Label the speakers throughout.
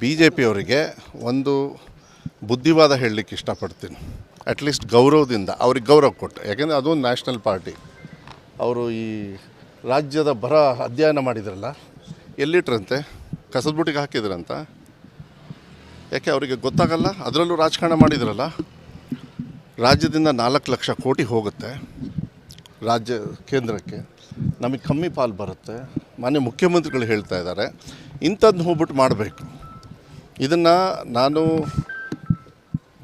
Speaker 1: B J ಪಿಯವರಿಗೆ ಒಂದು ಬುದ್ಧಿವಾದ ಹೇಳಲಿಕ್ಕೆ ಇಷ್ಟಪಡ್ತೀನಿ. ಅಟ್ಲೀಸ್ಟ್ ಗೌರವದಿಂದ ಅವ್ರಿಗೆ ಗೌರವ ಕೊಟ್ಟು, ಯಾಕೆಂದರೆ ಅದೊಂದು ನ್ಯಾಷನಲ್ ಪಾರ್ಟಿ. ಅವರು ಈ ರಾಜ್ಯದ ಬರ ಅಧ್ಯಯನ ಮಾಡಿದ್ರಲ್ಲ, ಎಲ್ಲಿಟ್ರಂತೆ? ಕಸದ ಬುಟ್ಟಿಗೆ ಹಾಕಿದ್ರಂತ. ಯಾಕೆ ಅವರಿಗೆ ಗೊತ್ತಾಗಲ್ಲ? ಅದರಲ್ಲೂ ರಾಜಕಾರಣ ಮಾಡಿದ್ರಲ್ಲ. ರಾಜ್ಯದಿಂದ 4 ಲಕ್ಷ ಕೋಟಿ ಹೋಗುತ್ತೆ ರಾಜ್ಯ ಕೇಂದ್ರಕ್ಕೆ, ನಮಗೆ ಕಮ್ಮಿ ಪಾಲು ಬರುತ್ತೆ. ಮಾನ್ಯ ಮುಖ್ಯಮಂತ್ರಿಗಳು ಹೇಳ್ತಾ ಇದ್ದಾರೆ, ಇಂಥದ್ದು ಹೋಗ್ಬಿಟ್ಟು ಮಾಡಬೇಕು. ಇದನ್ನು ನಾನು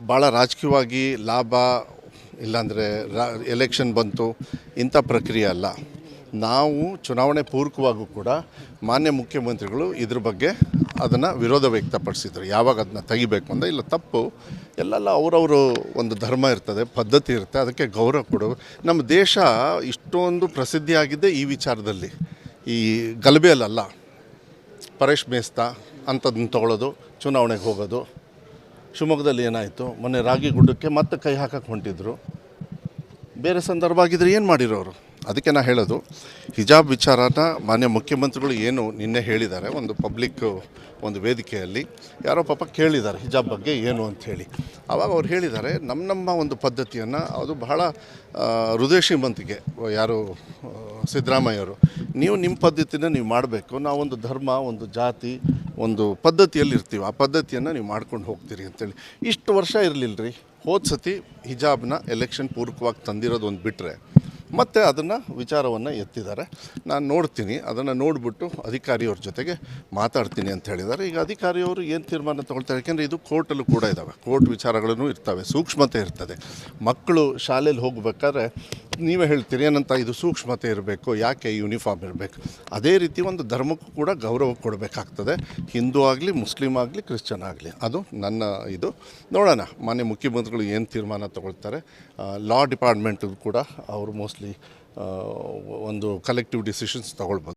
Speaker 1: ಭಾಳ ರಾಜಕೀಯವಾಗಿ ಲಾಭ ಇಲ್ಲಾಂದರೆ ಎಲೆಕ್ಷನ್ ಬಂತು ಇಂಥ ಪ್ರಕ್ರಿಯೆ ಅಲ್ಲ. ನಾವು ಚುನಾವಣೆ ಪೂರ್ವಕವಾಗೂ ಕೂಡ ಮಾನ್ಯ ಮುಖ್ಯಮಂತ್ರಿಗಳು ಇದ್ರ ಬಗ್ಗೆ ಅದನ್ನು ವಿರೋಧ ವ್ಯಕ್ತಪಡಿಸಿದರು. ಯಾವಾಗ ಅದನ್ನ ತೆಗಿಬೇಕು ಅಂತ. ಇಲ್ಲ, ತಪ್ಪು ಎಲ್ಲೆಲ್ಲ ಅವರವರು ಒಂದು ಧರ್ಮ ಇರ್ತದೆ, ಪದ್ಧತಿ ಇರುತ್ತೆ, ಅದಕ್ಕೆ ಗೌರವ ಕೊಡು. ನಮ್ಮ ದೇಶ ಇಷ್ಟೊಂದು ಪ್ರಸಿದ್ಧಿಯಾಗಿದ್ದೇ ಈ ವಿಚಾರದಲ್ಲಿ, ಈ ಗಲಭೆಯಲ್ಲ. ಪರೇಶ್ ಮೇಸ್ತಾ ಅಂಥದ್ದನ್ನು ತೊಗೊಳ್ಳೋದು, ಚುನಾವಣೆಗೆ ಹೋಗೋದು. ಶಿವಮೊಗ್ಗದಲ್ಲಿ ಏನಾಯಿತು? ಮೊನ್ನೆ ರಾಗಿಗುಡ್ಡಕ್ಕೆ ಮತ್ತೆ ಕೈ ಹಾಕಕ್ಕೆ ಹೊಂಟಿದ್ರು. ಬೇರೆ ಸಂದರ್ಭ ಆಗಿದ್ರೆ ಏನು ಮಾಡಿರೋರು? ಅದಕ್ಕೆ ನಾನು ಹೇಳೋದು, ಹಿಜಾಬ್ ವಿಚಾರನ ಮಾನ್ಯ ಮುಖ್ಯಮಂತ್ರಿಗಳು ಏನು ನಿನ್ನೆ ಹೇಳಿದ್ದಾರೆ, ಒಂದು ಪಬ್ಲಿಕ್ ಒಂದು ವೇದಿಕೆಯಲ್ಲಿ ಯಾರೋ ಪಾಪ ಕೇಳಿದ್ದಾರೆ ಹಿಜಾಬ್ ಬಗ್ಗೆ ಏನು ಅಂಥೇಳಿ. ಆವಾಗ ಅವ್ರು ಹೇಳಿದ್ದಾರೆ, ನಮ್ಮ ಒಂದು ಪದ್ಧತಿಯನ್ನು, ಅದು ಬಹಳ ಹೃದಯ ಶ್ರೀಮಂತಿಗೆ ಯಾರು ಸಿದ್ದರಾಮಯ್ಯವರು, ನೀವು ನಿಮ್ಮ ಪದ್ಧತಿನ ನೀವು ಮಾಡಬೇಕು, ನಾವೊಂದು ಧರ್ಮ, ಒಂದು ಜಾತಿ, ಒಂದು ಪದ್ಧತಿಯಲ್ಲಿ ಇರ್ತೀವಿ, ಆ ಪದ್ಧತಿಯನ್ನು ನೀವು ಮಾಡ್ಕೊಂಡು ಹೋಗ್ತೀರಿ ಅಂತೇಳಿ. ಇಷ್ಟು ವರ್ಷ ಇರಲಿಲ್ಲ ರೀ. ಹೋದ ಸತಿ ಹಿಜಾಬ್ನ ಎಲೆಕ್ಷನ್ ಪೂರ್ವಕವಾಗಿ ತಂದಿರೋದು ಒಂದು ಬಿಟ್ಟರೆ ಮತ್ತು ಅದನ್ನು ವಿಚಾರವನ್ನು ಎತ್ತಿದ್ದಾರೆ. ನಾನು ನೋಡ್ತೀನಿ, ಅದನ್ನು ನೋಡಿಬಿಟ್ಟು ಅಧಿಕಾರಿಯವ್ರ ಜೊತೆಗೆ ಮಾತಾಡ್ತೀನಿ ಅಂತ ಹೇಳಿದ್ದಾರೆ. ಈಗ ಅಧಿಕಾರಿಯವರು ಏನು ತೀರ್ಮಾನ ತೊಗೊಳ್ತಾರೆ? ಯಾಕೆಂದರೆ ಇದು ಕೋರ್ಟಲ್ಲೂ ಕೂಡ ಇದ್ದಾವೆ, ಕೋರ್ಟ್ ವಿಚಾರಗಳೂ ಇರ್ತವೆ, ಸೂಕ್ಷ್ಮತೆ ಇರ್ತದೆ. ಮಕ್ಕಳು ಶಾಲೆಯಲ್ಲಿ ಹೋಗಬೇಕಾದ್ರೆ ನೀವೇ ಹೇಳ್ತೀರಿ ಏನಂತ, ಇದು ಸೂಕ್ಷ್ಮತೆ ಇರಬೇಕು, ಯಾಕೆ ಯೂನಿಫಾರ್ಮ್ ಇರಬೇಕು. ಅದೇ ರೀತಿ ಒಂದು ಧರ್ಮಕ್ಕೂ ಕೂಡ ಗೌರವ ಕೊಡಬೇಕಾಗ್ತದೆ, ಹಿಂದೂ ಆಗಲಿ, ಮುಸ್ಲಿಮ್ ಆಗಲಿ, ಕ್ರಿಶ್ಚನ್ ಆಗಲಿ. ಅದು ನನ್ನ ಇದು. ನೋಡೋಣ ಮಾನ್ಯ ಮುಖ್ಯಮಂತ್ರಿಗಳು ಏನು ತೀರ್ಮಾನ ತೊಗೊಳ್ತಾರೆ. ಲಾ ಡಿಪಾರ್ಟ್ಮೆಂಟು ಕೂಡ ಅವರು ಮೋಸ್ಟ್ಲಿ ಒಂದು ಕಲೆಕ್ಟಿವ್ ಡಿಸಿಷನ್ಸ್ ತೊಗೊಳ್ಬೋದು.